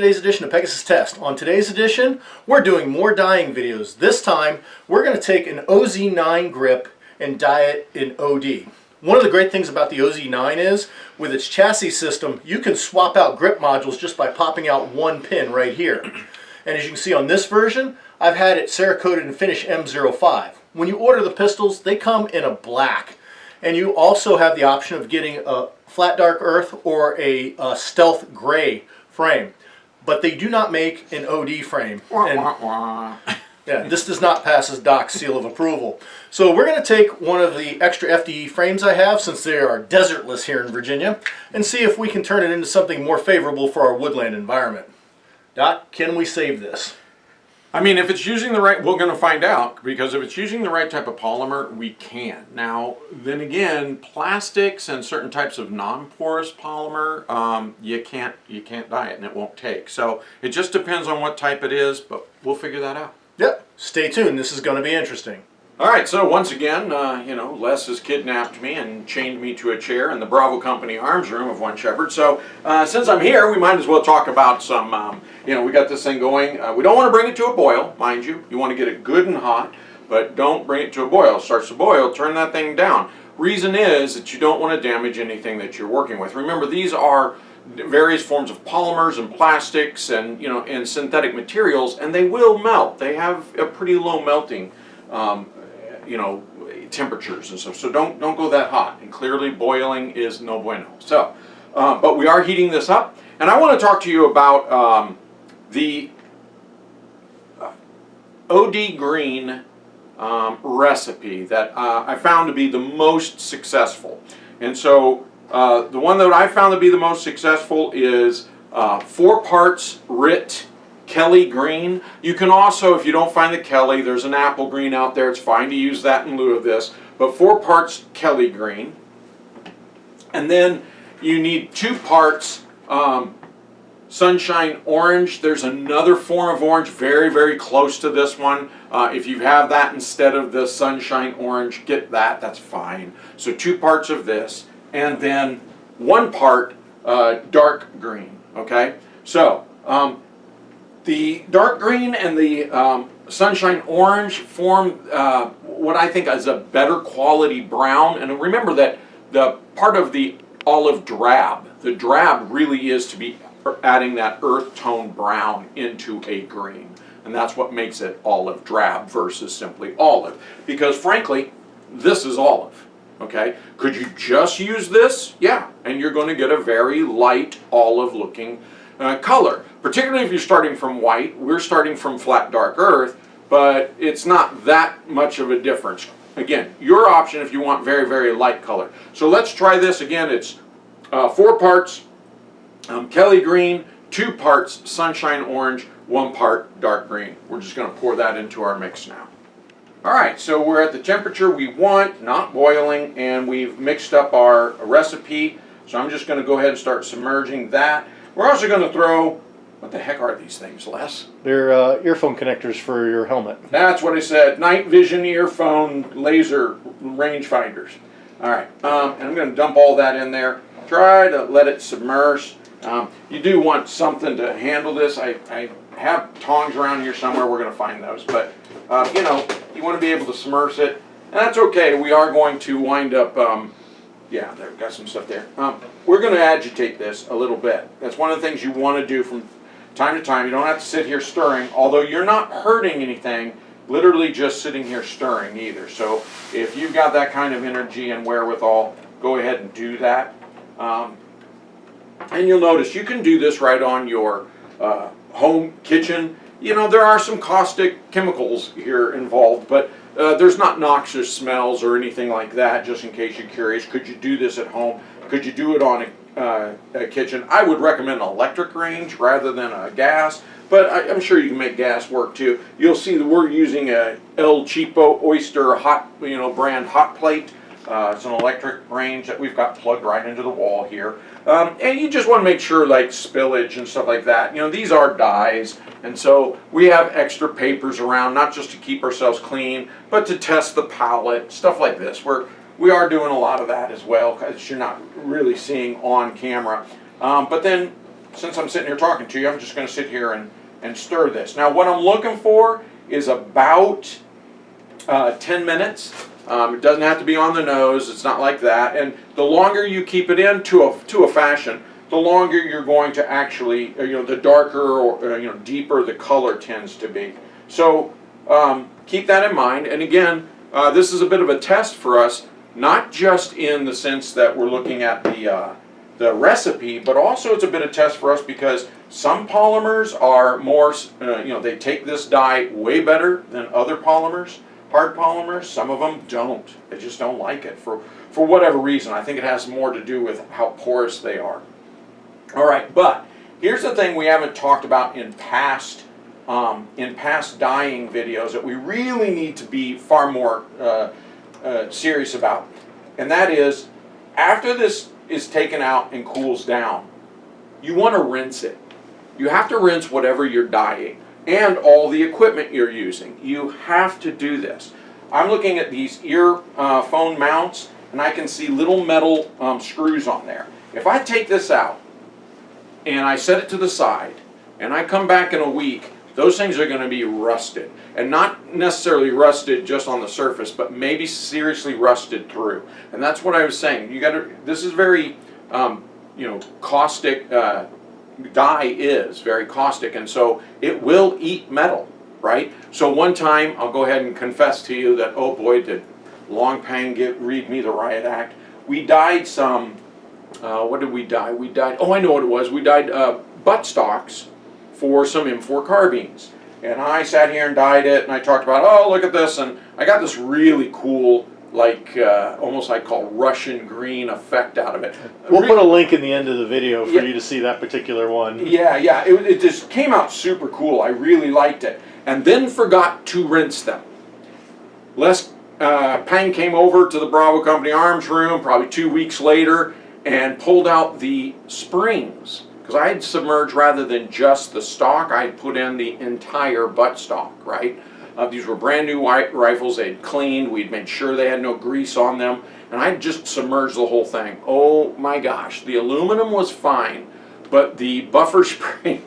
today's edition of Pegasus Test. On today's edition, we're doing more dyeing videos. This time, we're going to take an OZ9 grip and dye it in OD. One of the great things about the OZ9 is, with its chassis system, you can swap out grip modules just by popping out one pin right here. And as you can see on this version, I've had it Cerakoted in finish M05. When you order the pistols, they come in a black. And you also have the option of getting a flat dark earth or a stealth gray frame. But they do not make an OD frame. And, yeah, this does not pass as Doc's seal of approval. So we're going to take one of the extra FDE frames I have, since they are desertless here in Virginia, and see if we can turn it into something more favorable for our woodland environment. Doc, can we save this? I mean, if it's using the right, we're going to find out, because if it's using the right type of polymer, we can. Now, then again, plastics and certain types of non-porous polymer, you can't dye it and it won't take. So it just depends on what type it is, but we'll figure that out. Yep, stay tuned. This is going to be interesting. All right, so once again, Les has kidnapped me and chained me to a chair in the Bravo Company arms room of One Shepherd. So since I'm here, we might as well talk about some, we got this thing going. We don't want to bring it to a boil, mind you. You want to get it good and hot, but don't bring it to a boil. It starts to boil, turn that thing down. Reason is that you don't want to damage anything that you're working with. Remember, these are various forms of polymers and plastics and, and synthetic materials, and they will melt. They have a pretty low melting temperatures and stuff. So don't go that hot. And clearly boiling is no bueno. So, but we are heating this up, and I want to talk to you about the OD green recipe that I found to be the most successful. And so the one that I found to be the most successful is 4 parts RIT Kelly green. You can also, if you don't find the Kelly, there's an apple green out there. It's fine to use that in lieu of this. But 4 parts Kelly green. And then you need 2 parts sunshine orange. There's another form of orange very, very close to this one. If you have that instead of the sunshine orange, get that. That's fine. So 2 parts of this. And then 1 part dark green. Okay? So, the dark green and the sunshine orange form what I think is a better quality brown. And remember that the part of the olive drab, the drab really is to be adding that earth tone brown into a green. And that's what makes it olive drab versus simply olive. Because frankly, this is olive. Okay? Could you just use this? Yeah. And you're going to get a very light olive looking color, particularly if you're starting from white. We're starting from flat dark earth, but it's not that much of a difference. Again, your option if you want very, very light color. So let's try this again. It's 4 parts Kelly green, 2 parts sunshine orange, 1 part dark green. We're just going to pour that into our mix now. All right, so we're at the temperature we want, not boiling, and we've mixed up our recipe. So I'm just going to go ahead and start submerging that. We're also going to throw, what the heck are these things, Les? They're earphone connectors for your helmet. That's what I said. Night vision earphone laser rangefinders. All right, and I'm going to dump all that in there. Try to let it submerge. You do want something to handle this. I have tongs around here somewhere. We're going to find those. But, you want to be able to submerge it. And that's okay. We are going to wind up... yeah, there, got some stuff there. We're going to agitate this a little bit. That's one of the things you want to do from time to time. You don't have to sit here stirring, although you're not hurting anything, literally just sitting here stirring either. So if you've got that kind of energy and wherewithal, go ahead and do that. And you'll notice you can do this right on your home kitchen. There are some caustic chemicals here involved, but there's not noxious smells or anything like that, just in case you're curious. Could you do this at home? Could you do it on a kitchen? I would recommend an electric range rather than a gas, but I'm sure you can make gas work too. You'll see that we're using a El Cheapo Oyster hot, brand hot plate. It's an electric range that we've got plugged right into the wall here. And you just want to make sure, like spillage and stuff like that. These are dyes, and so we have extra papers around, not just to keep ourselves clean, but to test the palette, stuff like this. We are doing a lot of that as well, because you're not really seeing on camera. But then since I'm sitting here talking to you, I'm just going to sit here and stir this. Now what I'm looking for is about 10 minutes. It doesn't have to be on the nose. It's not like that. And the longer you keep it in to a fashion, the longer you're going to actually, the darker or deeper the color tends to be. So keep that in mind. And again, this is a bit of a test for us, not just in the sense that we're looking at the recipe, but also it's a bit of test for us because some polymers are more, they take this dye way better than other polymers. Hard polymers, some of them don't. They just don't like it for whatever reason. I think it has more to do with how porous they are. All right, but here's the thing we haven't talked about in past dyeing videos that we really need to be far more serious about, and that is after this is taken out and cools down, you want to rinse it. You have to rinse whatever you're dyeing and all the equipment you're using. You have to do this. I'm looking at these earphone mounts and I can see little metal screws on there. If I take this out and I set it to the side and I come back in a week, those things are going to be rusted. And not necessarily rusted just on the surface, but maybe seriously rusted through. And that's what I was saying. This is very, caustic. Dye is very caustic, and so it will eat metal, right? So one time, I'll go ahead and confess to you that, oh boy, did Long Pang read me the riot act. We dyed some, what did we dye? We dyed, oh I know what it was, we dyed buttstocks for some M4 carbines. And I sat here and dyed it, and I talked about, oh look at this, and I got this really cool, like almost I'd call Russian green effect out of it. We'll put a link in the end of the video for you to see that particular one. Yeah, it just came out super cool. I really liked it. And then forgot to rinse them. Les Pang came over to the Bravo Company Arms room probably 2 weeks later and pulled out the springs. Because I had submerged rather than just the stock, I had put in the entire buttstock, right? These were brand new rifles. They'd cleaned. We'd made sure they had no grease on them. And I just submerged the whole thing. Oh my gosh. The aluminum was fine, but the buffer spring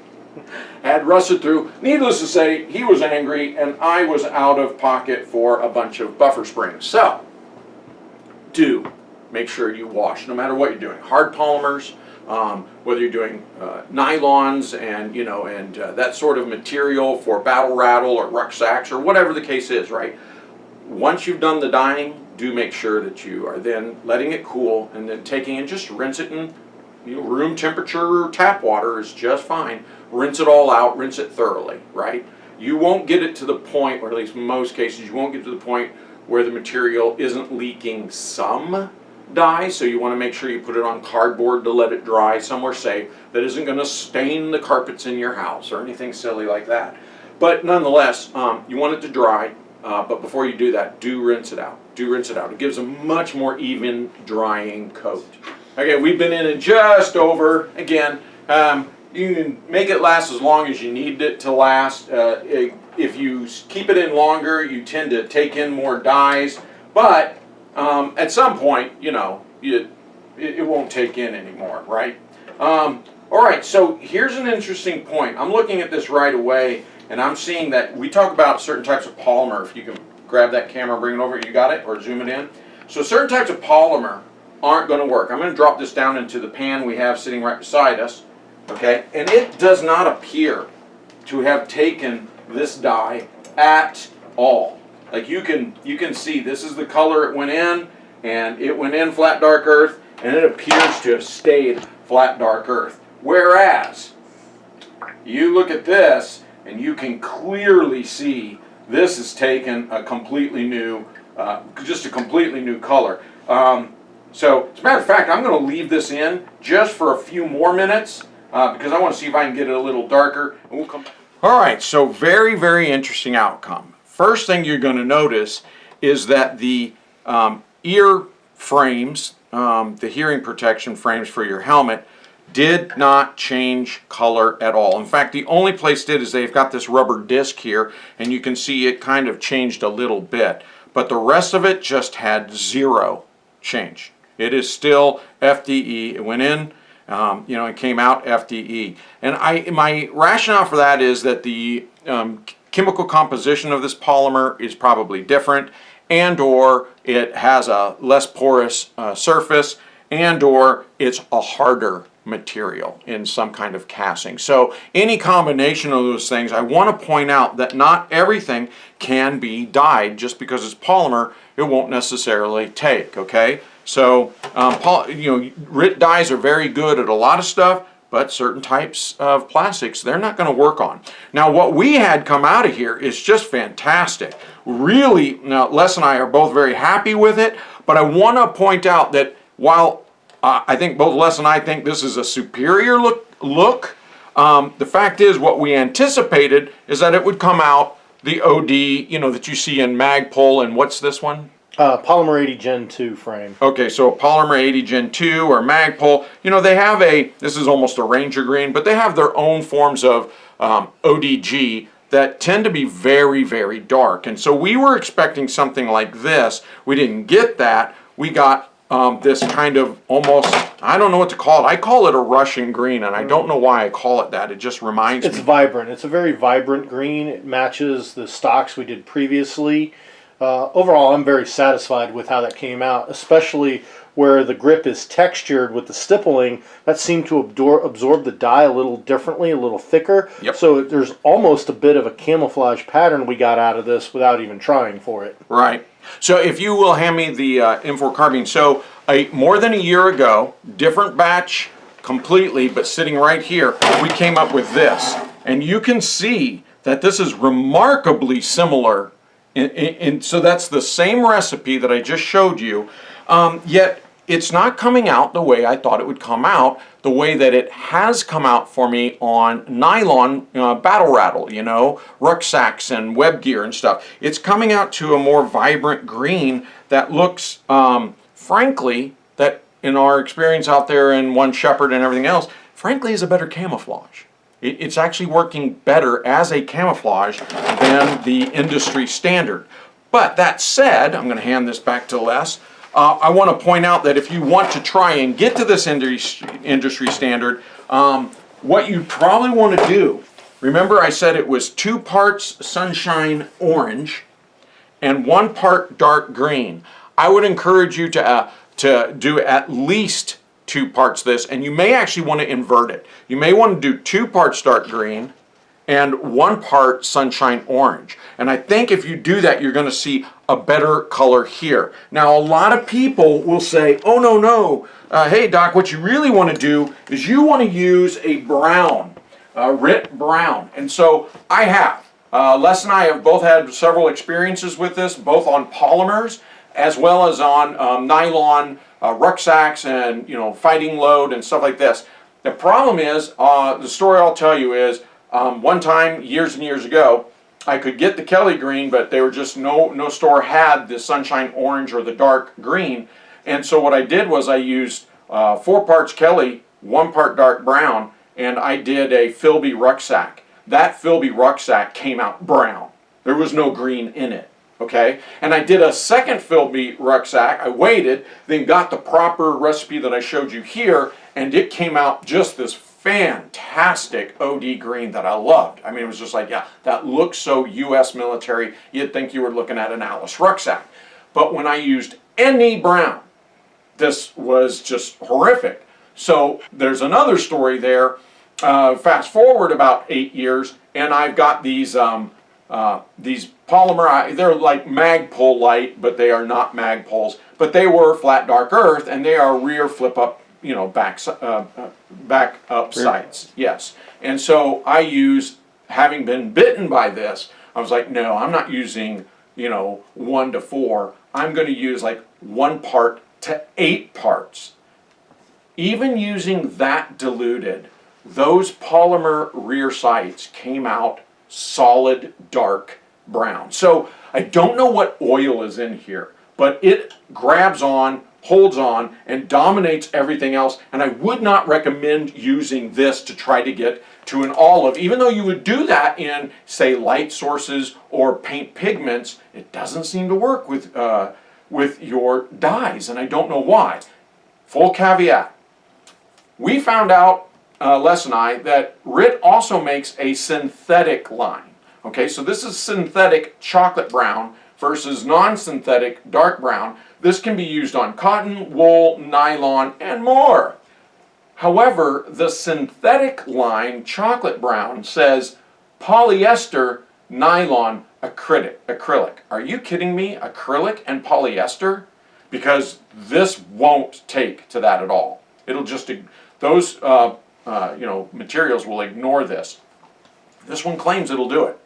had rusted through. Needless to say, he was angry and I was out of pocket for a bunch of buffer springs. So, do make sure you wash, no matter what you're doing. Hard polymers, whether you're doing nylons and that sort of material for battle rattle or rucksacks or whatever the case is, right? Once you've done the dyeing, do make sure that you are then letting it cool and then taking and just rinse it in room temperature tap water is just fine. Rinse it all out, rinse it thoroughly, right? You won't get it to the point, or at least in most cases, you won't get to the point where the material isn't leaking some dye, so you want to make sure you put it on cardboard to let it dry somewhere safe that isn't going to stain the carpets in your house or anything silly like that. But nonetheless, you want it to dry, but before you do that, do rinse it out. Do rinse it out. It gives a much more even drying coat. Okay, we've been in it just over. Again, you can make it last as long as you need it to last. If you keep it in longer, you tend to take in more dyes, but at some point, it won't take in anymore, right? All right, so here's an interesting point. I'm looking at this right away, and I'm seeing that we talk about certain types of polymer. If you can grab that camera, bring it over, you got it, or zoom it in. So certain types of polymer aren't going to work. I'm going to drop this down into the pan we have sitting right beside us, okay? And it does not appear to have taken this dye at all. Like you can see, this is the color it went in, and it went in flat dark earth, and it appears to have stayed flat dark earth. Whereas, you look at this, and you can clearly see this has taken a completely new, just a completely new color. So, as a matter of fact, I'm going to leave this in just for a few more minutes, because I want to see if I can get it a little darker, and we'll come back. All right, so very, very interesting outcome. First thing you're going to notice is that the ear frames, the hearing protection frames for your helmet, did not change color at all. In fact, the only place did is they've got this rubber disc here, and you can see it kind of changed a little bit. But the rest of it just had zero change. It is still FDE. It went in, It came out FDE. And my rationale for that is that the chemical composition of this polymer is probably different, and or it has a less porous surface, and or it's a harder material in some kind of casting. So any combination of those things, I want to point out that not everything can be dyed. Just because it's polymer, it won't necessarily take, okay? So RIT dyes are very good at a lot of stuff, but certain types of plastics, they're not going to work on. Now, what we had come out of here is just fantastic. Really, now Les and I are both very happy with it, but I want to point out that while I think both Les and I think this is a superior look, the fact is what we anticipated is that it would come out the OD, that you see in Magpul, and what's this one? Polymer 80 Gen 2 frame. Okay, so a Polymer 80 Gen 2 or Magpul, they have this is almost a Ranger green, but they have their own forms of ODG that tend to be very, very dark. And so we were expecting something like this. We didn't get that. We got this kind of almost, I don't know what to call it. I call it a Russian green, and I don't know why I call it that. It just reminds me. It's vibrant. It's a very vibrant green. It matches the stocks we did previously. Overall, I'm very satisfied with how that came out, especially where the grip is textured with the stippling. That seemed to absorb the dye a little differently, a little thicker. Yep. So there's almost a bit of a camouflage pattern we got out of this without even trying for it. Right. So if you will hand me the M4 carbine. So more than a year ago, different batch completely, but sitting right here, we came up with this. And you can see that this is remarkably similar. So that's the same recipe that I just showed you, yet it's not coming out the way I thought it would come out, the way that it has come out for me on nylon battle rattle, rucksacks and web gear and stuff. It's coming out to a more vibrant green that looks, frankly, that in our experience out there in One Shepherd and everything else, frankly is a better camouflage. It's actually working better as a camouflage than the industry standard. But that said, I'm going to hand this back to Les. I want to point out that if you want to try and get to this industry standard, what you probably want to do, remember I said it was 2 parts sunshine orange and 1 part dark green. I would encourage you to do at least 2 parts this, and you may actually want to invert it. You may want to do 2 parts dark green and 1 part sunshine orange. And I think if you do that, you're going to see a better color here. Now, a lot of people will say, oh, no, hey, Doc, what you really want to do is you want to use a brown, RIT brown. And so I have. Les and I have both had several experiences with this, both on polymers as well as on nylon rucksacks and fighting load and stuff like this. The problem is, the story I'll tell you is, one time years and years ago, I could get the Kelly green, but they were just no store had the sunshine orange or the dark green. And so what I did was I used 4 parts Kelly, 1 part dark brown, and I did a Philby rucksack. That Philby rucksack came out brown. There was no green in it. Okay, and I did a second Philby rucksack. I waited, then got the proper recipe that I showed you here, and it came out just this fantastic OD green that I loved. I mean, it was just like, yeah, that looks so U.S. military. You'd think you were looking at an Alice rucksack. But when I used any brown, this was just horrific. So there's another story there. Fast forward about 8 years, and I've got these polymer, they're like Magpul light, but they are not Magpuls. But they were flat dark earth, and they are rear flip up, back up sights. Yes. And so I use, having been bitten by this, I was like, no, I'm not using 1 to 4. I'm going to use like 1 part to 8 parts. Even using that diluted, those polymer rear sights came out solid dark brown. So I don't know what oil is in here, but it grabs on, holds on, and dominates everything else. And I would not recommend using this to try to get to an olive. Even though you would do that in, say, light sources or paint pigments, it doesn't seem to work with your dyes, and I don't know why. Full caveat. we found out, Les and I, that RIT also makes a synthetic line. Okay, so this is synthetic chocolate brown versus non-synthetic dark brown. This can be used on cotton, wool, nylon, and more. However, the synthetic line, chocolate brown, says polyester, nylon, acrylic. Are you kidding me? Acrylic and polyester? Because this won't take to that at all. It'll just, those materials will ignore this. This one claims it'll do it.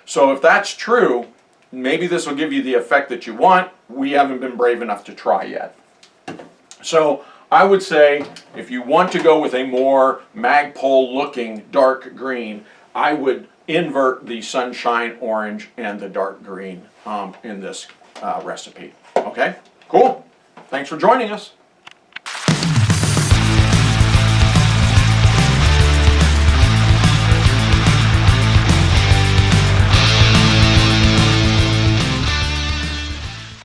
So if that's true, maybe this will give you the effect that you want. We haven't been brave enough to try yet. So I would say if you want to go with a more Magpul looking dark green, I would invert the sunshine orange and the dark green in this recipe. Okay, cool. Thanks for joining us.